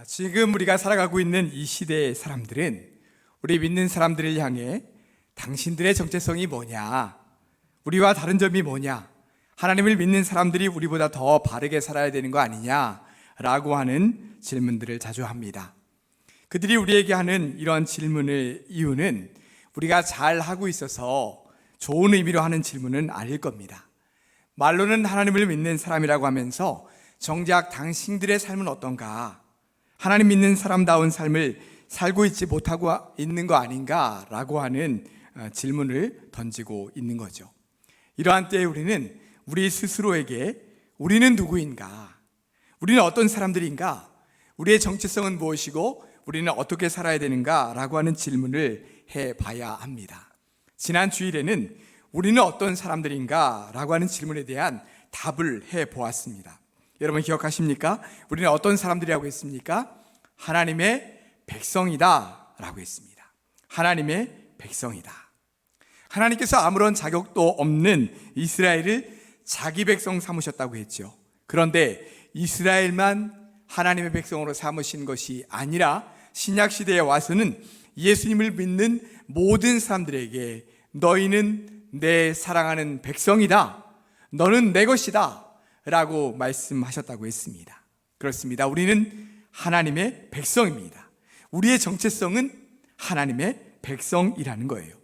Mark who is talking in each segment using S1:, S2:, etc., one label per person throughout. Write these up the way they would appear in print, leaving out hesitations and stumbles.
S1: 지금 우리가 살아가고 있는 이 시대의 사람들은 우리 믿는 사람들을 향해 당신들의 정체성이 뭐냐? 우리와 다른 점이 뭐냐? 하나님을 믿는 사람들이 우리보다 더 바르게 살아야 되는 거 아니냐? 라고 하는 질문들을 자주 합니다. 그들이 우리에게 하는 이런 질문의 이유는 우리가 잘 하고 있어서 좋은 의미로 하는 질문은 아닐 겁니다. 말로는 하나님을 믿는 사람이라고 하면서 정작 당신들의 삶은 어떤가? 하나님 믿는 사람다운 삶을 살고 있지 못하고 있는 거 아닌가라고 하는 질문을 던지고 있는 거죠. 이러한 때에 우리는 우리 스스로에게 우리는 누구인가? 우리는 어떤 사람들인가? 우리의 정체성은 무엇이고 우리는 어떻게 살아야 되는가? 라고 하는 질문을 해봐야 합니다. 지난 주일에는 우리는 어떤 사람들인가? 라고 하는 질문에 대한 답을 해보았습니다. 여러분 기억하십니까? 우리는 어떤 사람들이라고 했습니까? 하나님의 백성이다 라고 했습니다. 하나님의 백성이다. 하나님께서 아무런 자격도 없는 이스라엘을 자기 백성 삼으셨다고 했죠. 그런데 이스라엘만 하나님의 백성으로 삼으신 것이 아니라 신약시대에 와서는 예수님을 믿는 모든 사람들에게 너희는 내 사랑하는 백성이다. 너는 내 것이다. 라고 말씀하셨다고 했습니다. 그렇습니다. 우리는 하나님의 백성입니다. 우리의 정체성은 하나님의 백성이라는 거예요.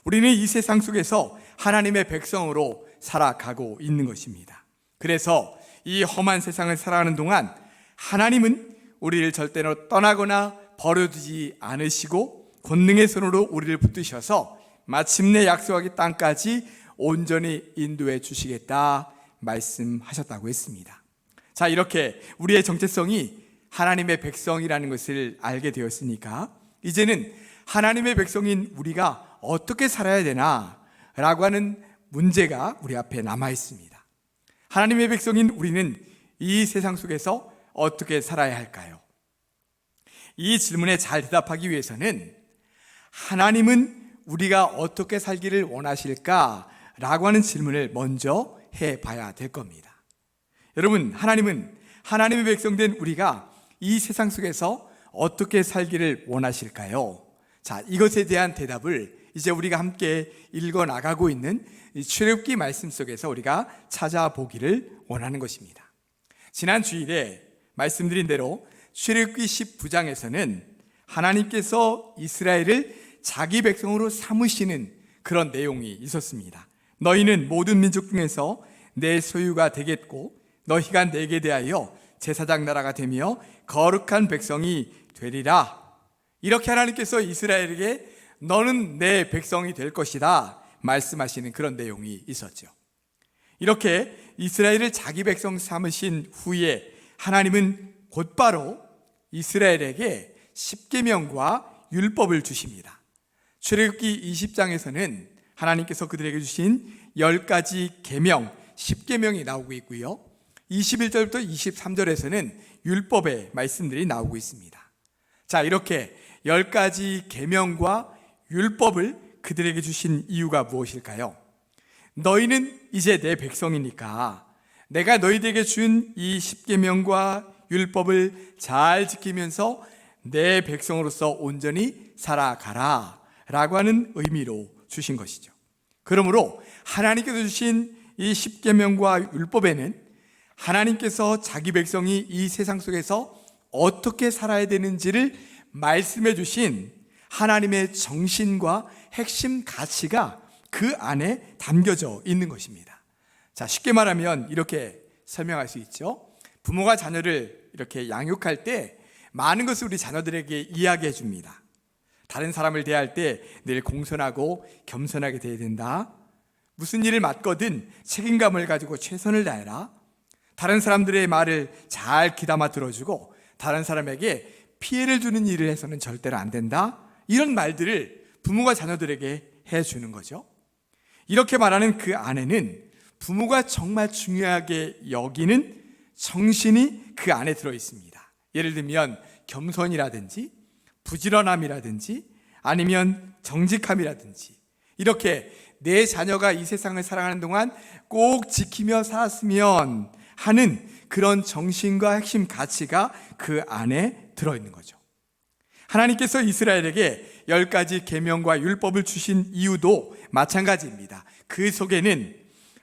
S1: 우리는 이 세상 속에서 하나님의 백성으로 살아가고 있는 것입니다. 그래서 이 험한 세상을 살아가는 동안 하나님은 우리를 절대로 떠나거나 버려두지 않으시고 권능의 손으로 우리를 붙드셔서 마침내 약속하기 땅까지 온전히 인도해 주시겠다 말씀하셨다고 했습니다. 자, 이렇게 우리의 정체성이 하나님의 백성이라는 것을 알게 되었으니까 이제는 하나님의 백성인 우리가 어떻게 살아야 되나 라고 하는 문제가 우리 앞에 남아 있습니다. 하나님의 백성인 우리는 이 세상 속에서 어떻게 살아야 할까요? 이 질문에 잘 대답하기 위해서는 하나님은 우리가 어떻게 살기를 원하실까? 라고 하는 질문을 먼저 해봐야 될 겁니다. 여러분, 하나님은 하나님의 백성된 우리가 이 세상 속에서 어떻게 살기를 원하실까요? 자, 이것에 대한 대답을 이제 우리가 함께 읽어 나가고 있는 출애굽기 말씀 속에서 우리가 찾아보기를 원하는 것입니다. 지난 주일에 말씀드린 대로 출애굽기 19장에서는 하나님께서 이스라엘을 자기 백성으로 삼으시는 그런 내용이 있었습니다. 너희는 모든 민족 중에서 내 소유가 되겠고 너희가 내게 대하여 제사장 나라가 되며 거룩한 백성이 되리라. 이렇게 하나님께서 이스라엘에게 너는 내 백성이 될 것이다 말씀하시는 그런 내용이 있었죠. 이렇게 이스라엘을 자기 백성 삼으신 후에 하나님은 곧바로 이스라엘에게 십계명과 율법을 주십니다. 출애굽기 20장에서는 하나님께서 그들에게 주신 10가지 계명, 10계명이 나오고 있고요. 21절부터 23절에서는 율법의 말씀들이 나오고 있습니다. 자, 이렇게 10가지 계명과 율법을 그들에게 주신 이유가 무엇일까요? 너희는 이제 내 백성이니까 내가 너희들에게 준 이 10계명과 율법을 잘 지키면서 내 백성으로서 온전히 살아가라 라고 하는 의미로 주신 것이죠. 그러므로 하나님께서 주신 이 10계명과 율법에는 하나님께서 자기 백성이 이 세상 속에서 어떻게 살아야 되는지를 말씀해 주신 하나님의 정신과 핵심 가치가 그 안에 담겨져 있는 것입니다. 자, 쉽게 말하면 이렇게 설명할 수 있죠. 부모가 자녀를 이렇게 양육할 때 많은 것을 우리 자녀들에게 이야기해 줍니다. 다른 사람을 대할 때 늘 공손하고 겸손하게 대해야 된다. 무슨 일을 맡거든 책임감을 가지고 최선을 다해라. 다른 사람들의 말을 잘 귀담아 들어주고 다른 사람에게 피해를 주는 일을 해서는 절대로 안 된다. 이런 말들을 부모가 자녀들에게 해주는 거죠. 이렇게 말하는 그 안에는 부모가 정말 중요하게 여기는 정신이 그 안에 들어 있습니다. 예를 들면 겸손이라든지 부지런함이라든지 아니면 정직함이라든지 이렇게 내 자녀가 이 세상을 살아가는 동안 꼭 지키며 살았으면 하는 그런 정신과 핵심 가치가 그 안에 들어있는 거죠. 하나님께서 이스라엘에게 10가지 계명과 율법을 주신 이유도 마찬가지입니다. 그 속에는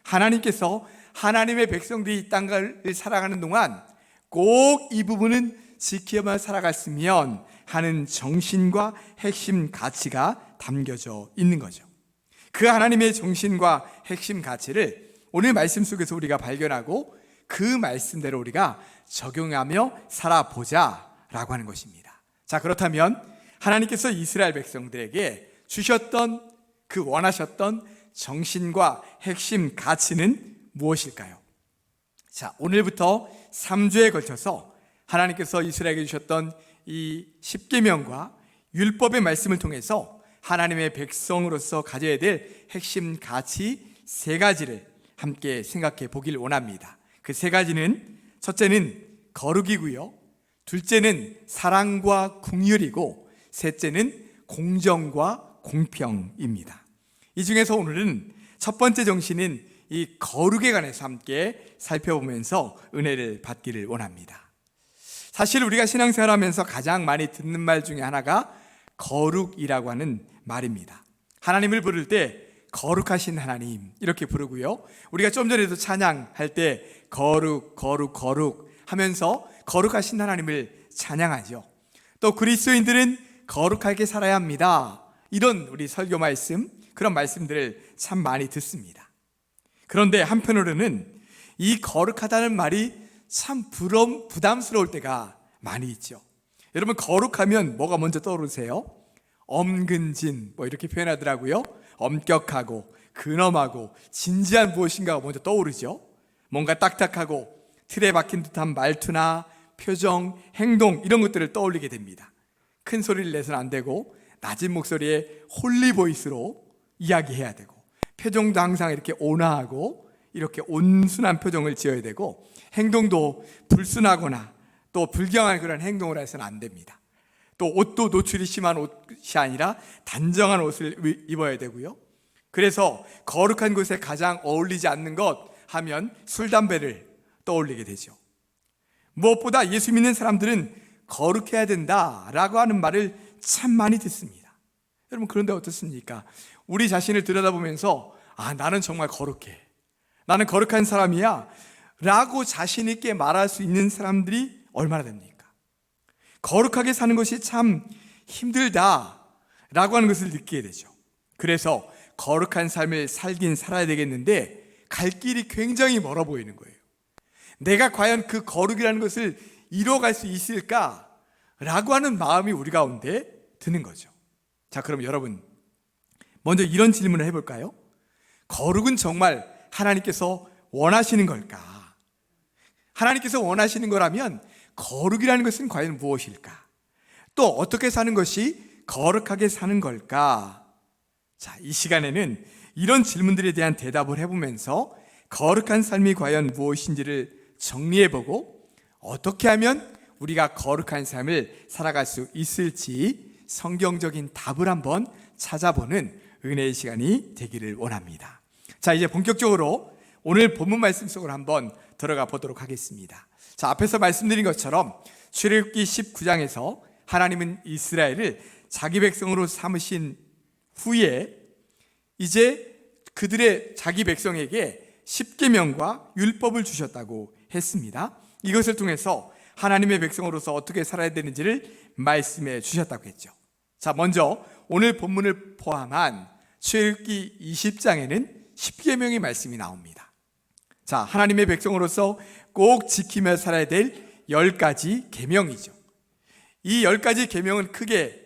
S1: 하나님께서 하나님의 백성들이 이 땅을 살아가는 동안 꼭 이 부분은 지켜만 살아갔으면 하는 정신과 핵심 가치가 담겨져 있는 거죠. 그 하나님의 정신과 핵심 가치를 오늘 말씀 속에서 우리가 발견하고 그 말씀대로 우리가 적용하며 살아보자 라고 하는 것입니다. 자, 그렇다면 하나님께서 이스라엘 백성들에게 주셨던 그 원하셨던 정신과 핵심 가치는 무엇일까요? 자, 오늘부터 3주에 걸쳐서 하나님께서 이스라엘에게 주셨던 이 십계명과 율법의 말씀을 통해서 하나님의 백성으로서 가져야 될 핵심 가치 3가지를 함께 생각해 보길 원합니다. 그 3가지는 첫째는 거룩이고요, 둘째는 사랑과 긍휼이고, 셋째는 공정과 공평입니다. 이 중에서 오늘은 첫 번째 정신인 이 거룩에 관해서 함께 살펴보면서 은혜를 받기를 원합니다. 사실 우리가 신앙생활하면서 가장 많이 듣는 말 중에 하나가 거룩이라고 하는 말입니다. 하나님을 부를 때 거룩하신 하나님 이렇게 부르고요, 우리가 좀 전에도 찬양할 때 거룩 거룩 거룩 하면서 거룩하신 하나님을 찬양하죠. 또 그리스도인들은 거룩하게 살아야 합니다, 이런 우리 설교 말씀, 그런 말씀들을 참 많이 듣습니다. 그런데 한편으로는 이 거룩하다는 말이 참 부담스러울 때가 많이 있죠. 여러분, 거룩하면 뭐가 먼저 떠오르세요? 엄근진 이렇게 표현하더라고요. 엄격하고 근엄하고 진지한 무엇인가가 먼저 떠오르죠. 뭔가 딱딱하고 틀에 박힌 듯한 말투나 표정, 행동, 이런 것들을 떠올리게 됩니다. 큰 소리를 내서는 안 되고 낮은 목소리에 홀리 보이스로 이야기해야 되고, 표정도 항상 이렇게 온화하고 이렇게 온순한 표정을 지어야 되고, 행동도 불순하거나 또 불경한 그런 행동을 해서는 안 됩니다. 또 옷도 노출이 심한 옷이 아니라 단정한 옷을 입어야 되고요. 그래서 거룩한 곳에 가장 어울리지 않는 것 하면 술, 담배를 떠올리게 되죠. 무엇보다 예수 믿는 사람들은 거룩해야 된다라고 하는 말을 참 많이 듣습니다. 여러분, 그런데 어떻습니까? 우리 자신을 들여다보면서 나는 정말 거룩해, 나는 거룩한 사람이야 라고 자신 있게 말할 수 있는 사람들이 얼마나 됩니까? 거룩하게 사는 것이 참 힘들다라고 하는 것을 느끼게 되죠. 그래서 거룩한 삶을 살긴 살아야 되겠는데 갈 길이 굉장히 멀어 보이는 거예요. 내가 과연 그 거룩이라는 것을 이루어갈 수 있을까라고 하는 마음이 우리 가운데 드는 거죠. 자, 그럼 여러분, 먼저 이런 질문을 해볼까요? 거룩은 정말 하나님께서 원하시는 걸까? 하나님께서 원하시는 거라면 거룩이라는 것은 과연 무엇일까? 또 어떻게 사는 것이 거룩하게 사는 걸까? 자, 이 시간에는 이런 질문들에 대한 대답을 해보면서 거룩한 삶이 과연 무엇인지를 정리해보고, 어떻게 하면 우리가 거룩한 삶을 살아갈 수 있을지 성경적인 답을 한번 찾아보는 은혜의 시간이 되기를 원합니다. 자, 이제 본격적으로 오늘 본문 말씀 속으로 한번 들어가 보도록 하겠습니다. 자, 앞에서 말씀드린 것처럼 출애굽기 19장에서 하나님은 이스라엘을 자기 백성으로 삼으신 후에 이제 그들의 자기 백성에게 십계명과 율법을 주셨다고 했습니다. 이것을 통해서 하나님의 백성으로서 어떻게 살아야 되는지를 말씀해 주셨다고 했죠. 자, 먼저 오늘 본문을 포함한 출애굽기 20장에는 십계명의 말씀이 나옵니다. 자, 하나님의 백성으로서 꼭 지키며 살아야 될 10가지 계명이죠. 이 10가지 계명은 크게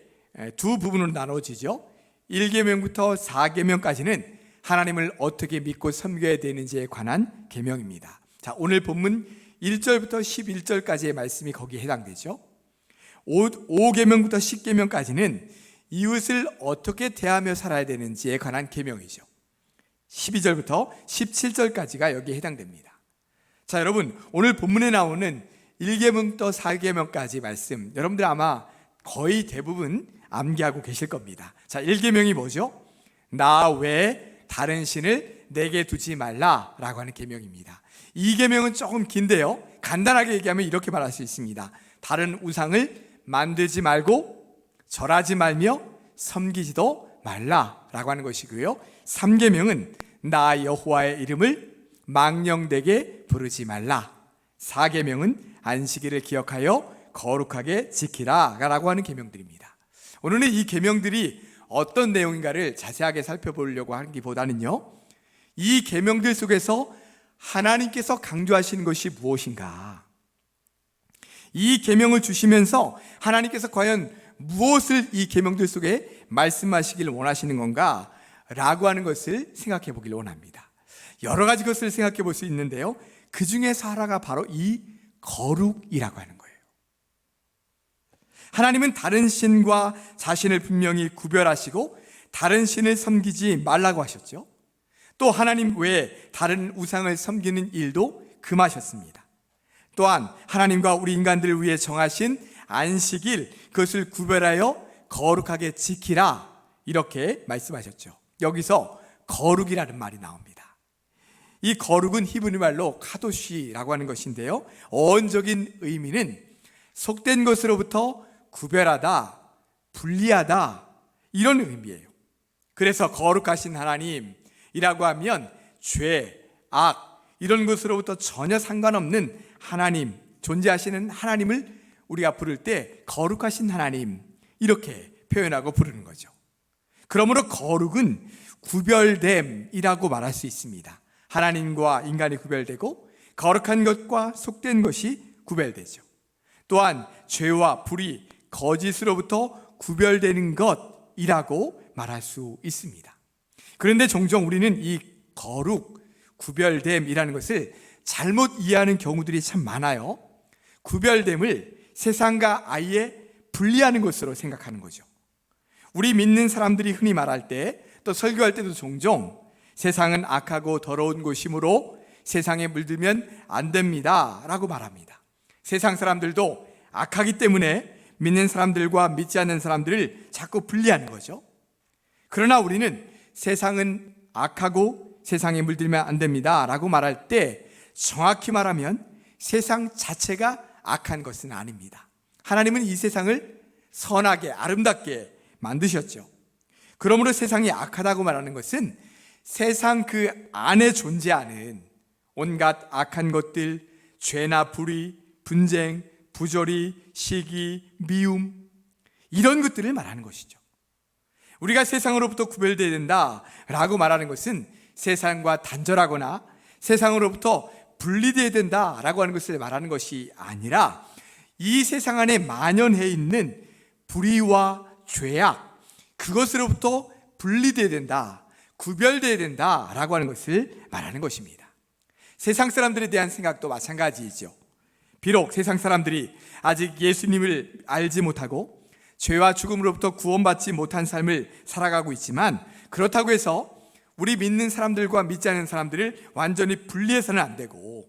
S1: 두 부분으로 나눠지죠. 1계명부터 4계명까지는 하나님을 어떻게 믿고 섬겨야 되는지에 관한 계명입니다. 자, 오늘 본문 1절부터 11절까지의 말씀이 거기에 해당되죠. 5계명부터 10계명까지는 이웃을 어떻게 대하며 살아야 되는지에 관한 계명이죠. 12절부터 17절까지가 여기에 해당됩니다. 자, 여러분, 오늘 본문에 나오는 1계명부터 4계명까지 말씀, 여러분들 아마 거의 대부분 암기하고 계실 겁니다. 자, 1계명이 뭐죠? 나 외에 다른 신을 내게 두지 말라라고 하는 계명입니다. 이 계명은 조금 긴데요, 간단하게 얘기하면 이렇게 말할 수 있습니다. 다른 우상을 만들지 말고 절하지 말며 섬기지도 말라라고 하는 것이고요, 3계명은 나 여호와의 이름을 망령되게 부르지 말라, 4계명은 안식일을 기억하여 거룩하게 지키라 라고 하는 계명들입니다. 오늘은 이 계명들이 어떤 내용인가를 자세하게 살펴보려고 하기보다는요, 이 계명들 속에서 하나님께서 강조하시는 것이 무엇인가, 이 계명을 주시면서 하나님께서 과연 무엇을 이 계명들 속에 말씀하시길 원하시는 건가 라고 하는 것을 생각해 보길 원합니다. 여러 가지 것을 생각해 볼 수 있는데요, 그 중에서 하나가 바로 이 거룩이라고 하는 거예요. 하나님은 다른 신과 자신을 분명히 구별하시고 다른 신을 섬기지 말라고 하셨죠. 또 하나님 외에 다른 우상을 섬기는 일도 금하셨습니다. 또한 하나님과 우리 인간들을 위해 정하신 안식일, 그것을 구별하여 거룩하게 지키라, 이렇게 말씀하셨죠. 여기서 거룩이라는 말이 나옵니다. 이 거룩은 히브리 말로 카도시라고 하는 것인데요, 어원적인 의미는 속된 것으로부터 구별하다, 분리하다, 이런 의미예요. 그래서 거룩하신 하나님이라고 하면 죄, 악, 이런 것으로부터 전혀 상관없는 하나님, 존재하시는 하나님을 우리가 부를 때 거룩하신 하나님, 이렇게 표현하고 부르는 거죠. 그러므로 거룩은 구별됨이라고 말할 수 있습니다. 하나님과 인간이 구별되고 거룩한 것과 속된 것이 구별되죠. 또한 죄와 불의, 거짓으로부터 구별되는 것이라고 말할 수 있습니다. 그런데 종종 우리는 이 거룩, 구별됨이라는 것을 잘못 이해하는 경우들이 참 많아요. 구별됨을 세상과 아예 분리하는 것으로 생각하는 거죠. 우리 믿는 사람들이 흔히 말할 때, 또 설교할 때도 종종 세상은 악하고 더러운 곳이므로 세상에 물들면 안 됩니다 라고 말합니다. 세상 사람들도 악하기 때문에 믿는 사람들과 믿지 않는 사람들을 자꾸 분리하는 거죠. 그러나 우리는 세상은 악하고 세상에 물들면 안 됩니다 라고 말할 때, 정확히 말하면 세상 자체가 악한 것은 아닙니다. 하나님은 이 세상을 선하게, 아름답게 만드셨죠. 그러므로 세상이 악하다고 말하는 것은 세상 그 안에 존재하는 온갖 악한 것들, 죄나 불의, 분쟁, 부조리, 시기, 미움, 이런 것들을 말하는 것이죠. 우리가 세상으로부터 구별되어야 된다라고 말하는 것은 세상과 단절하거나 세상으로부터 분리되어야 된다라고 하는 것을 말하는 것이 아니라, 이 세상 안에 만연해 있는 불의와 죄악, 그것으로부터 분리되어야 된다, 구별되어야 된다라고 하는 것을 말하는 것입니다. 세상 사람들에 대한 생각도 마찬가지이죠. 비록 세상 사람들이 아직 예수님을 알지 못하고 죄와 죽음으로부터 구원받지 못한 삶을 살아가고 있지만, 그렇다고 해서 우리 믿는 사람들과 믿지 않는 사람들을 완전히 분리해서는 안 되고,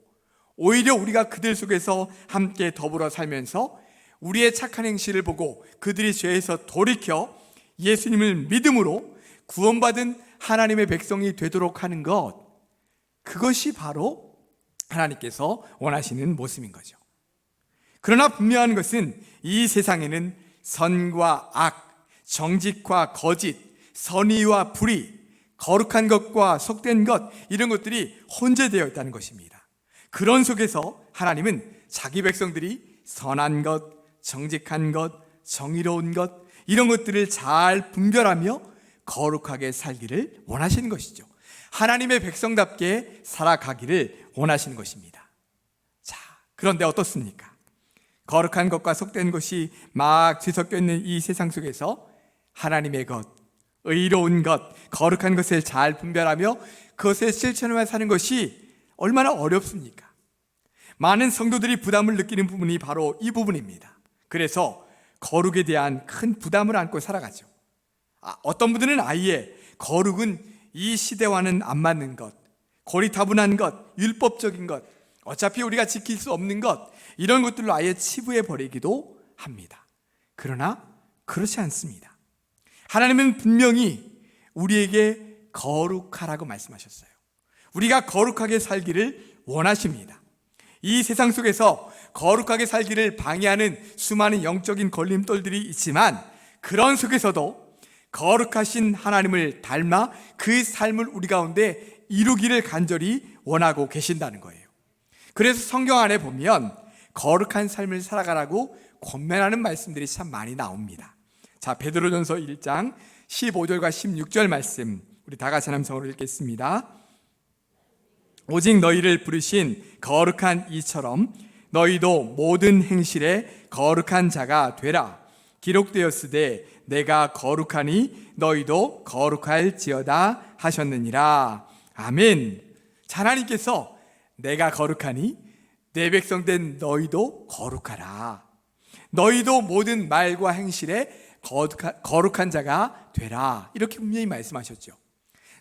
S1: 오히려 우리가 그들 속에서 함께 더불어 살면서 우리의 착한 행실을 보고 그들이 죄에서 돌이켜 예수님을 믿음으로 구원받은 하나님의 백성이 되도록 하는 것, 그것이 바로 하나님께서 원하시는 모습인 거죠. 그러나 분명한 것은 이 세상에는 선과 악, 정직과 거짓, 선의와 불의, 거룩한 것과 속된 것, 이런 것들이 혼재되어 있다는 것입니다. 그런 속에서 하나님은 자기 백성들이 선한 것, 정직한 것, 정의로운 것, 이런 것들을 잘 분별하며 거룩하게 살기를 원하시는 것이죠. 하나님의 백성답게 살아가기를 원하시는 것입니다. 자, 그런데 어떻습니까? 거룩한 것과 속된 것이 막 뒤섞여 있는 이 세상 속에서 하나님의 것, 의로운 것, 거룩한 것을 잘 분별하며 그것을 실천하며 사는 것이 얼마나 어렵습니까? 많은 성도들이 부담을 느끼는 부분이 바로 이 부분입니다. 그래서 거룩에 대한 큰 부담을 안고 살아가죠. 어떤 분들은 아예 거룩은 이 시대와는 안 맞는 것, 고리타분한 것, 율법적인 것, 어차피 우리가 지킬 수 없는 것, 이런 것들로 아예 치부해 버리기도 합니다. 그러나 그렇지 않습니다. 하나님은 분명히 우리에게 거룩하라고 말씀하셨어요. 우리가 거룩하게 살기를 원하십니다. 이 세상 속에서 거룩하게 살기를 방해하는 수많은 영적인 걸림돌들이 있지만 그런 속에서도 거룩하신 하나님을 닮아 그 삶을 우리 가운데 이루기를 간절히 원하고 계신다는 거예요. 그래서 성경 안에 보면 거룩한 삶을 살아가라고 권면하는 말씀들이 참 많이 나옵니다. 자, 베드로전서 1장 15절과 16절 말씀 우리 다 같이 함성으로 읽겠습니다. 오직 너희를 부르신 거룩한 이처럼 너희도 모든 행실에 거룩한 자가 되라. 기록되었으되 내가 거룩하니 너희도 거룩할지어다 하셨느니라. 아멘. 하나님께서 내가 거룩하니 내 백성 된 너희도 거룩하라. 너희도 모든 말과 행실에 거룩한 자가 되라. 이렇게 분명히 말씀하셨죠.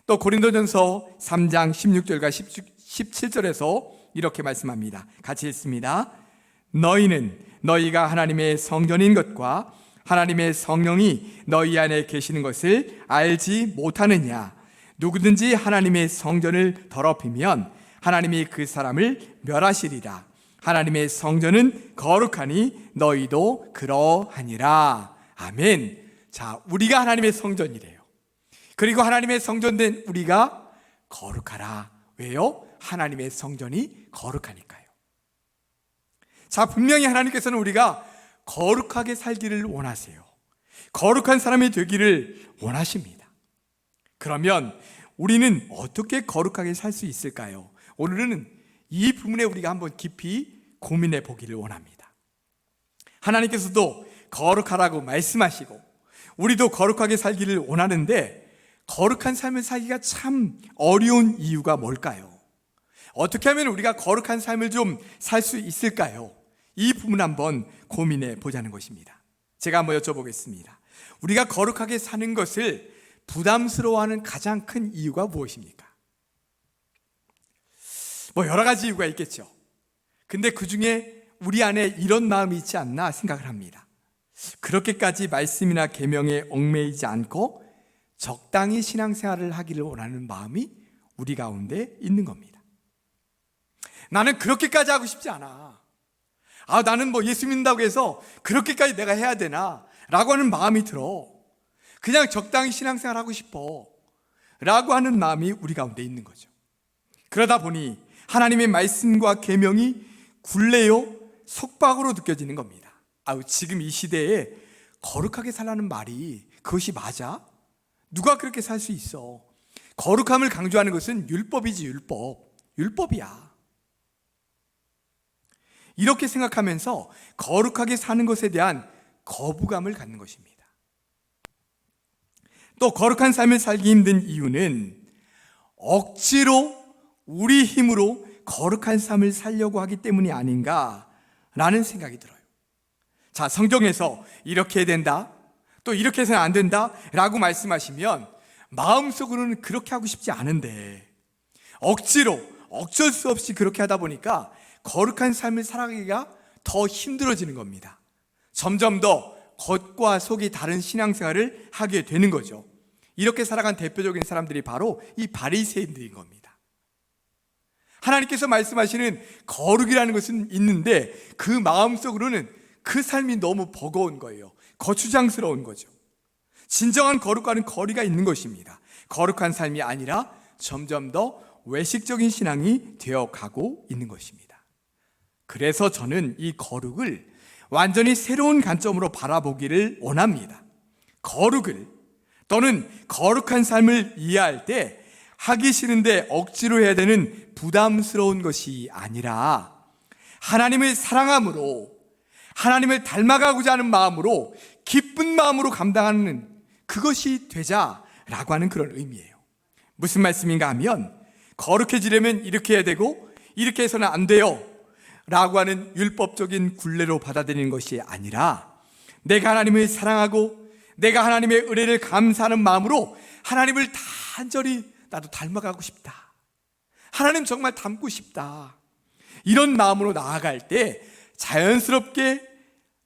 S1: 또 고린도전서 3장 16절과 17절에서 이렇게 말씀합니다. 같이 읽습니다. 너희는 너희가 하나님의 성전인 것과 하나님의 성령이 너희 안에 계시는 것을 알지 못하느냐. 누구든지 하나님의 성전을 더럽히면 하나님이 그 사람을 멸하시리라. 하나님의 성전은 거룩하니 너희도 그러하니라. 아멘. 자, 우리가 하나님의 성전이래요. 그리고 하나님의 성전된 우리가 거룩하라. 왜요? 하나님의 성전이 거룩하니까요. 자, 분명히 하나님께서는 우리가 거룩하게 살기를 원하세요. 거룩한 사람이 되기를 원하십니다. 그러면 우리는 어떻게 거룩하게 살 수 있을까요? 오늘은 이 부분에 우리가 한번 깊이 고민해 보기를 원합니다. 하나님께서도 거룩하라고 말씀하시고 우리도 거룩하게 살기를 원하는데 거룩한 삶을 살기가 참 어려운 이유가 뭘까요? 어떻게 하면 우리가 거룩한 삶을 좀 살 수 있을까요? 이 부분 한번 고민해 보자는 것입니다. 제가 한번 여쭤보겠습니다. 우리가 거룩하게 사는 것을 부담스러워하는 가장 큰 이유가 무엇입니까? 여러 가지 이유가 있겠죠. 근데 그 중에 우리 안에 이런 마음이 있지 않나 생각을 합니다. 그렇게까지 말씀이나 계명에 얽매이지 않고 적당히 신앙생활을 하기를 원하는 마음이 우리 가운데 있는 겁니다. 나는 그렇게까지 하고 싶지 않아. 나는 예수 믿는다고 해서 그렇게까지 내가 해야 되나? 라고 하는 마음이 들어. 그냥 적당히 신앙생활 하고 싶어. 라고 하는 마음이 우리 가운데 있는 거죠. 그러다 보니 하나님의 말씀과 계명이 굴레요, 속박으로 느껴지는 겁니다. 지금 이 시대에 거룩하게 살라는 말이 그것이 맞아? 누가 그렇게 살 수 있어? 거룩함을 강조하는 것은 율법이지, 율법이야. 이렇게 생각하면서 거룩하게 사는 것에 대한 거부감을 갖는 것입니다. 또 거룩한 삶을 살기 힘든 이유는 억지로 우리 힘으로 거룩한 삶을 살려고 하기 때문이 아닌가라는 생각이 들어요. 자, 성경에서 이렇게 해야 된다, 또 이렇게 해서는 안 된다 라고 말씀하시면 마음속으로는 그렇게 하고 싶지 않은데 억지로 어쩔 수 없이 그렇게 하다 보니까 거룩한 삶을 살아가기가 더 힘들어지는 겁니다. 점점 더 겉과 속이 다른 신앙생활을 하게 되는 거죠. 이렇게 살아간 대표적인 사람들이 바로 이 바리새인들인 겁니다. 하나님께서 말씀하시는 거룩이라는 것은 있는데 그 마음속으로는 그 삶이 너무 버거운 거예요. 거추장스러운 거죠. 진정한 거룩과는 거리가 있는 것입니다. 거룩한 삶이 아니라 점점 더 외식적인 신앙이 되어가고 있는 것입니다. 그래서 저는 이 거룩을 완전히 새로운 관점으로 바라보기를 원합니다. 거룩을 또는 거룩한 삶을 이해할 때 하기 싫은데 억지로 해야 되는 부담스러운 것이 아니라 하나님을 사랑함으로 하나님을 닮아가고자 하는 마음으로 기쁜 마음으로 감당하는 그것이 되자라고 하는 그런 의미예요. 무슨 말씀인가 하면 거룩해지려면 이렇게 해야 되고 이렇게 해서는 안 돼요 라고 하는 율법적인 굴레로 받아들이는 것이 아니라 내가 하나님을 사랑하고 내가 하나님의 은혜를 감사하는 마음으로 하나님을 단절히 나도 닮아가고 싶다, 하나님 정말 닮고 싶다, 이런 마음으로 나아갈 때 자연스럽게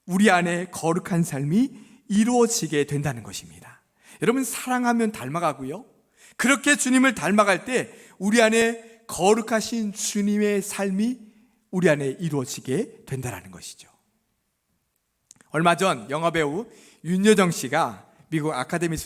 S1: 우리 안에 거룩한 삶이 이루어지게 된다는 것입니다. 여러분, 사랑하면 닮아가고요, 그렇게 주님을 닮아갈 때 우리 안에 거룩하신 주님의 삶이 우리 안에 이루어지게 된다는 것이죠. 얼마 전 영화배우 윤여정 씨가 미국 아카데미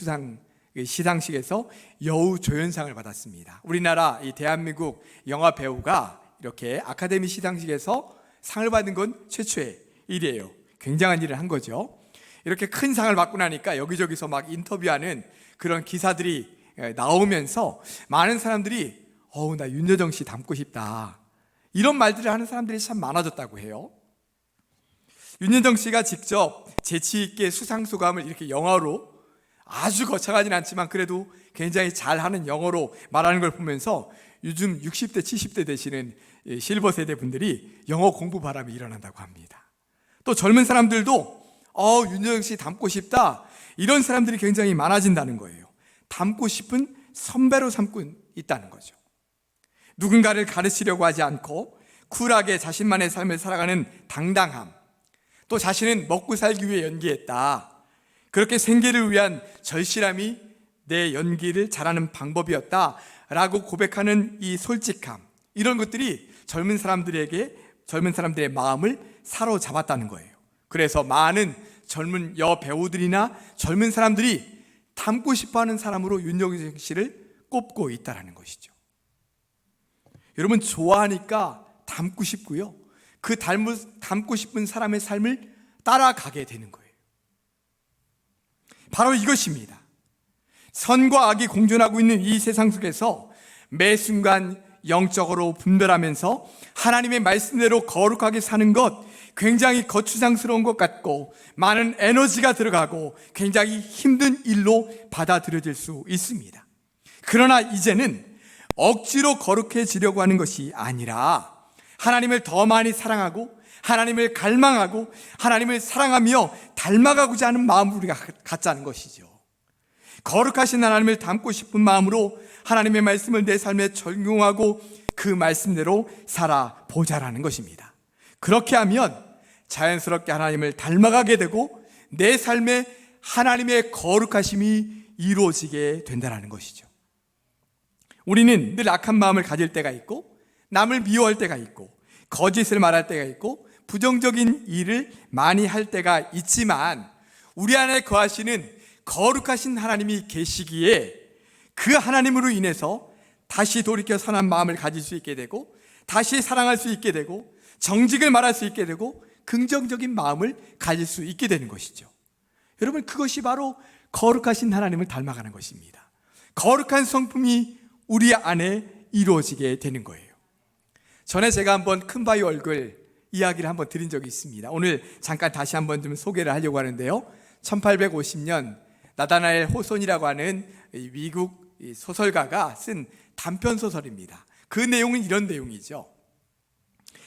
S1: 시상식에서 여우 조연상을 받았습니다. 우리나라 이 대한민국 영화배우가 이렇게 아카데미 시상식에서 상을 받은 건 최초의 일이에요. 굉장한 일을 한 거죠. 이렇게 큰 상을 받고 나니까 여기저기서 막 인터뷰하는 그런 기사들이 나오면서 많은 사람들이 나 윤여정 씨 닮고 싶다, 이런 말들을 하는 사람들이 참 많아졌다고 해요. 윤여정 씨가 직접 재치 있게 수상 소감을 이렇게 영어로, 아주 거창하진 않지만 그래도 굉장히 잘하는 영어로 말하는 걸 보면서 요즘 60대 70대 되시는 실버 세대 분들이 영어 공부 바람이 일어난다고 합니다. 또 젊은 사람들도 윤여정 씨 닮고 싶다, 이런 사람들이 굉장히 많아진다는 거예요. 닮고 싶은 선배로 삼고 있다는 거죠. 누군가를 가르치려고 하지 않고 쿨하게 자신만의 삶을 살아가는 당당함, 또 자신은 먹고 살기 위해 연기했다, 그렇게 생계를 위한 절실함이 내 연기를 잘하는 방법이었다 라고 고백하는 이 솔직함, 이런 것들이 젊은 사람들의 마음을 사로잡았다는 거예요. 그래서 많은 젊은 여배우들이나 젊은 사람들이 닮고 싶어하는 사람으로 윤여정 씨를 꼽고 있다는 것이죠. 여러분, 좋아하니까 닮고 싶고요, 그 닮고 싶은 사람의 삶을 따라가게 되는 거예요. 바로 이것입니다. 선과 악이 공존하고 있는 이 세상 속에서 매 순간 영적으로 분별하면서 하나님의 말씀대로 거룩하게 사는 것, 굉장히 거추장스러운 것 같고 많은 에너지가 들어가고 굉장히 힘든 일로 받아들여질 수 있습니다. 그러나 이제는 억지로 거룩해지려고 하는 것이 아니라 하나님을 더 많이 사랑하고 하나님을 갈망하고 하나님을 사랑하며 닮아가고자 하는 마음을 우리가 갖자는 것이죠. 거룩하신 하나님을 닮고 싶은 마음으로 하나님의 말씀을 내 삶에 적용하고 그 말씀대로 살아보자라는 것입니다. 그렇게 하면 자연스럽게 하나님을 닮아가게 되고 내 삶에 하나님의 거룩하심이 이루어지게 된다는 것이죠. 우리는 늘 악한 마음을 가질 때가 있고 남을 미워할 때가 있고 거짓을 말할 때가 있고 부정적인 일을 많이 할 때가 있지만 우리 안에 거하시는 거룩하신 하나님이 계시기에 그 하나님으로 인해서 다시 돌이켜 선한 마음을 가질 수 있게 되고 다시 사랑할 수 있게 되고 정직을 말할 수 있게 되고 긍정적인 마음을 가질 수 있게 되는 것이죠. 여러분, 그것이 바로 거룩하신 하나님을 닮아가는 것입니다. 거룩한 성품이 우리 안에 이루어지게 되는 거예요. 전에 제가 한번 큰바위 얼굴 이야기를 한번 드린 적이 있습니다. 오늘 잠깐 다시 한번 좀 소개를 하려고 하는데요. 1850년 나다나엘 호손이라고 하는 미국 소설가가 쓴 단편 소설입니다. 그 내용은 이런 내용이죠.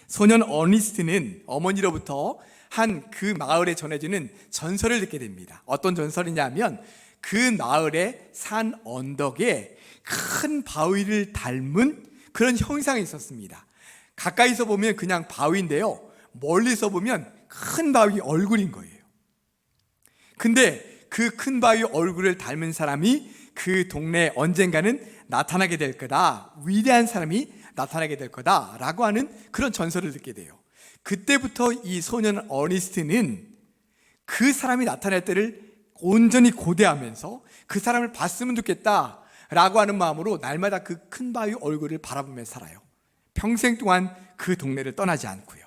S1: 소년 어니스트는 어머니로부터 한 그 마을에 전해지는 전설을 듣게 됩니다. 어떤 전설이냐면 그 마을의 산 언덕에 큰 바위를 닮은 그런 형상이 있었습니다. 가까이서 보면 그냥 바위인데요, 멀리서 보면 큰 바위 얼굴인 거예요. 근데 그 큰 바위 얼굴을 닮은 사람이 그 동네에 언젠가는 나타나게 될 거다, 위대한 사람이 나타나게 될 거다 라고 하는 그런 전설을 듣게 돼요. 그때부터 이 소년 어니스트는 그 사람이 나타날 때를 온전히 고대하면서 그 사람을 봤으면 좋겠다 라고 하는 마음으로 날마다 그 큰 바위 얼굴을 바라보며 살아요. 평생 동안 그 동네를 떠나지 않고요.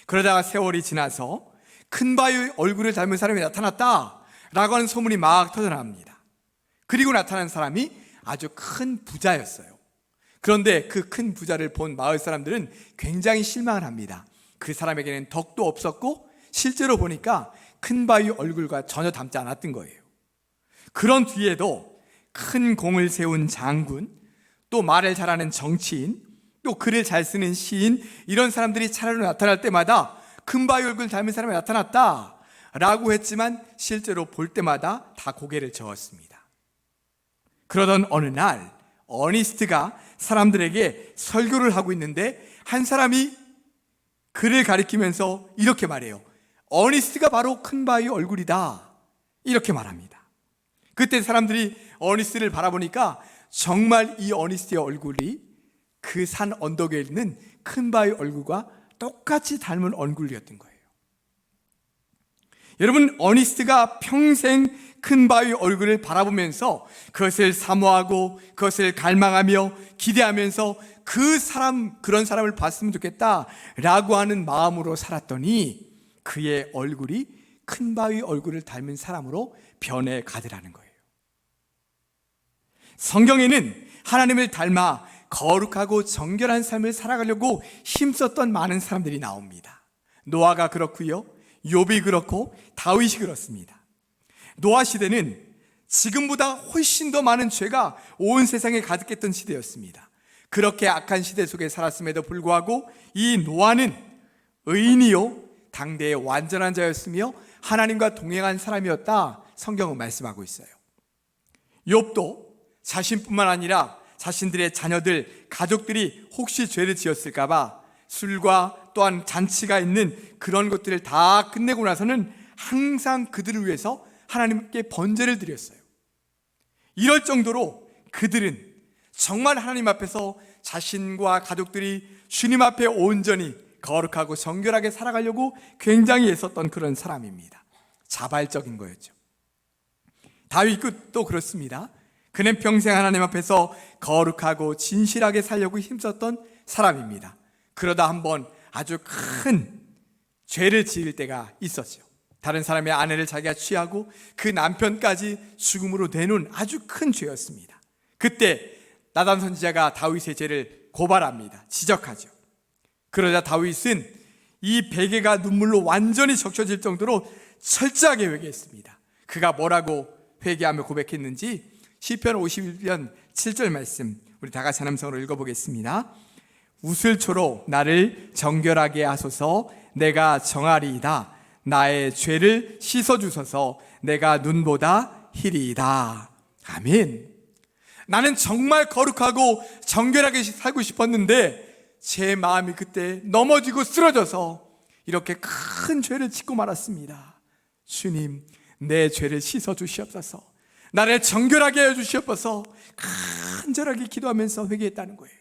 S1: 그러다가 세월이 지나서 큰 바위 얼굴을 닮은 사람이 나타났다 라고 하는 소문이 막 터져나옵니다. 그리고 나타난 사람이 아주 큰 부자였어요. 그런데 그 큰 부자를 본 마을 사람들은 굉장히 실망을 합니다. 그 사람에게는 덕도 없었고 실제로 보니까 큰 바위 얼굴과 전혀 닮지 않았던 거예요. 그런 뒤에도 큰 공을 세운 장군, 또 말을 잘하는 정치인, 또 글을 잘 쓰는 시인, 이런 사람들이 차례로 나타날 때마다 큰 바위 얼굴 닮은 사람이 나타났다 라고 했지만 실제로 볼 때마다 다 고개를 저었습니다. 그러던 어느 날 어니스트가 사람들에게 설교를 하고 있는데 한 사람이 그를 가리키면서 이렇게 말해요. 어니스트가 바로 큰 바위 얼굴이다, 이렇게 말합니다. 그때 사람들이 어니스트를 바라보니까 정말 이 어니스트의 얼굴이 그 산 언덕에 있는 큰 바위 얼굴과 똑같이 닮은 얼굴이었던 거예요. 여러분, 어니스트가 평생 큰 바위 얼굴을 바라보면서 그것을 사모하고 그것을 갈망하며 기대하면서 그런 사람을 봤으면 좋겠다라고 하는 마음으로 살았더니 그의 얼굴이 큰 바위 얼굴을 닮은 사람으로 변해 가더라는 거예요. 성경에는 하나님을 닮아 거룩하고 정결한 삶을 살아가려고 힘썼던 많은 사람들이 나옵니다. 노아가 그렇고요, 욥이 그렇고 다윗이 그렇습니다. 노아 시대는 지금보다 훨씬 더 많은 죄가 온 세상에 가득했던 시대였습니다. 그렇게 악한 시대 속에 살았음에도 불구하고 이 노아는 의인이요 당대의 완전한 자였으며 하나님과 동행한 사람이었다, 성경은 말씀하고 있어요. 욥도 자신뿐만 아니라 자신들의 자녀들, 가족들이 혹시 죄를 지었을까 봐 술과 또한 잔치가 있는 그런 것들을 다 끝내고 나서는 항상 그들을 위해서 하나님께 번제를 드렸어요. 이럴 정도로 그들은 정말 하나님 앞에서 자신과 가족들이 주님 앞에 온전히 거룩하고 정결하게 살아가려고 굉장히 애썼던 그런 사람입니다. 자발적인 거였죠. 다윗도 그렇습니다. 그는 평생 하나님 앞에서 거룩하고 진실하게 살려고 힘썼던 사람입니다. 그러다 한번 아주 큰 죄를 지을 때가 있었죠. 다른 사람의 아내를 자기가 취하고 그 남편까지 죽음으로 내놓은 아주 큰 죄였습니다. 그때 나단 선지자가 다윗의 죄를 고발합니다. 지적하죠. 그러자 다윗은 이 베개가 눈물로 완전히 적셔질 정도로 철저하게 회개했습니다. 그가 뭐라고 회개하며 고백했는지 시편 51편 7절 말씀 우리 다 같이 함성으로 읽어보겠습니다. 우슬초로 나를 정결하게 하소서, 내가 정하리이다. 나의 죄를 씻어주소서, 내가 눈보다 희리이다. 아멘. 나는 정말 거룩하고 정결하게 살고 싶었는데 제 마음이 그때 넘어지고 쓰러져서 이렇게 큰 죄를 짓고 말았습니다. 주님, 내 죄를 씻어주시옵소서, 나를 정결하게 해주시옵소서 간절하게 기도하면서 회개했다는 거예요.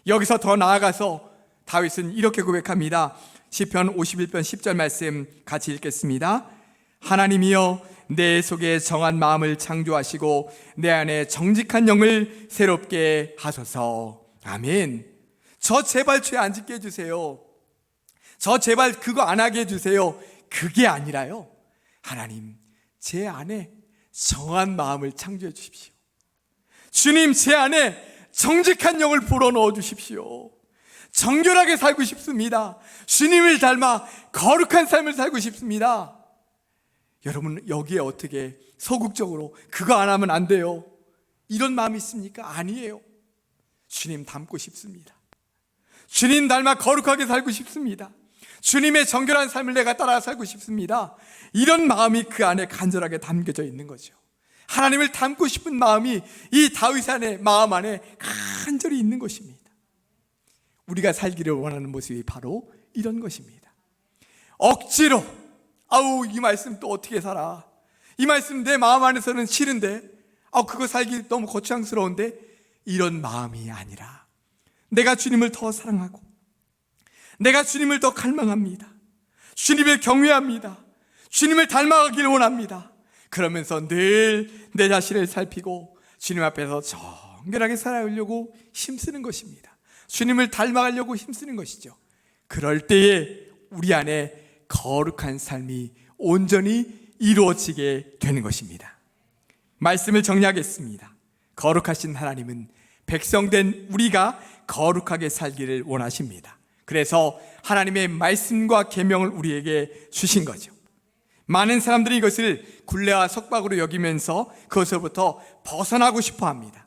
S1: 여기서 더 나아가서 다윗은 이렇게 고백합니다. 시편 51편 10절 말씀 같이 읽겠습니다. 하나님이여, 내 속에 정한 마음을 창조하시고 내 안에 정직한 영을 새롭게 하소서. 아멘. 저 제발 죄 안 짓게 해주세요. 저 제발 그거 안 하게 해주세요. 그게 아니라요, 하나님, 제 안에 정한 마음을 창조해 주십시오. 주님, 제 안에 정직한 영을 불어넣어 주십시오. 정결하게 살고 싶습니다. 주님을 닮아 거룩한 삶을 살고 싶습니다. 여러분, 여기에 어떻게 소극적으로 그거 안 하면 안 돼요, 이런 마음이 있습니까? 아니에요. 주님 닮고 싶습니다. 주님 닮아 거룩하게 살고 싶습니다. 주님의 정결한 삶을 내가 따라 살고 싶습니다. 이런 마음이 그 안에 간절하게 담겨져 있는 거죠. 하나님을 닮고 싶은 마음이 이 다윗 안에, 마음 안에 간절히 있는 것입니다. 우리가 살기를 원하는 모습이 바로 이런 것입니다. 억지로 이 말씀 또 어떻게 살아, 이 말씀 내 마음 안에서는 싫은데, 그거 살기 너무 거창스러운데, 이런 마음이 아니라 내가 주님을 더 사랑하고 내가 주님을 더 갈망합니다. 주님을 경외합니다. 주님을 닮아가길 원합니다. 그러면서 늘 내 자신을 살피고 주님 앞에서 정결하게 살아가려고 힘쓰는 것입니다. 주님을 닮아가려고 힘쓰는 것이죠. 그럴 때에 우리 안에 거룩한 삶이 온전히 이루어지게 되는 것입니다. 말씀을 정리하겠습니다. 거룩하신 하나님은 백성된 우리가 거룩하게 살기를 원하십니다. 그래서 하나님의 말씀과 계명을 우리에게 주신 거죠. 많은 사람들이 이것을 굴레와 속박으로 여기면서 그것으로부터 벗어나고 싶어 합니다.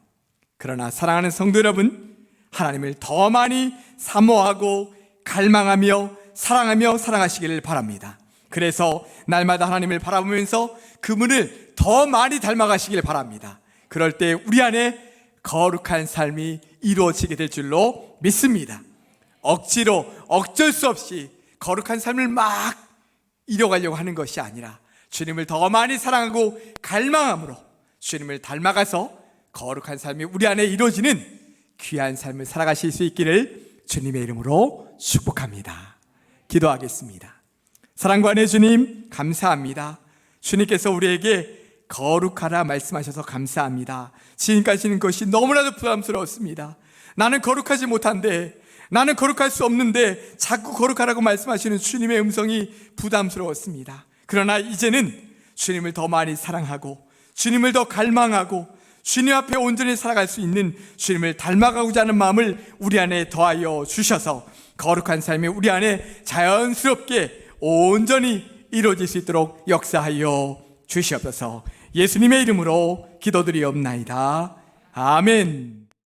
S1: 그러나 사랑하는 성도 여러분, 하나님을 더 많이 사모하고 갈망하며 사랑하며 살아가시기를 바랍니다. 그래서 날마다 하나님을 바라보면서 그분을 더 많이 닮아가시길 바랍니다. 그럴 때 우리 안에 거룩한 삶이 이루어지게 될 줄로 믿습니다. 억지로 어쩔 수 없이 거룩한 삶을 막 이뤄가려고 하는 것이 아니라 주님을 더 많이 사랑하고 갈망함으로 주님을 닮아가서 거룩한 삶이 우리 안에 이루어지는 귀한 삶을 살아가실 수 있기를 주님의 이름으로 축복합니다. 기도하겠습니다. 사랑과 은혜 주님 감사합니다. 주님께서 우리에게 거룩하라 말씀하셔서 감사합니다. 지금까지는 것이 너무나도 부담스러웠습니다. 나는 거룩하지 못한데, 나는 거룩할 수 없는데 자꾸 거룩하라고 말씀하시는 주님의 음성이 부담스러웠습니다. 그러나 이제는 주님을 더 많이 사랑하고 주님을 더 갈망하고 주님 앞에 온전히 살아갈 수 있는, 주님을 닮아가고자 하는 마음을 우리 안에 더하여 주셔서 거룩한 삶이 우리 안에 자연스럽게 온전히 이루어질 수 있도록 역사하여 주시옵소서. 예수님의 이름으로 기도드리옵나이다. 아멘.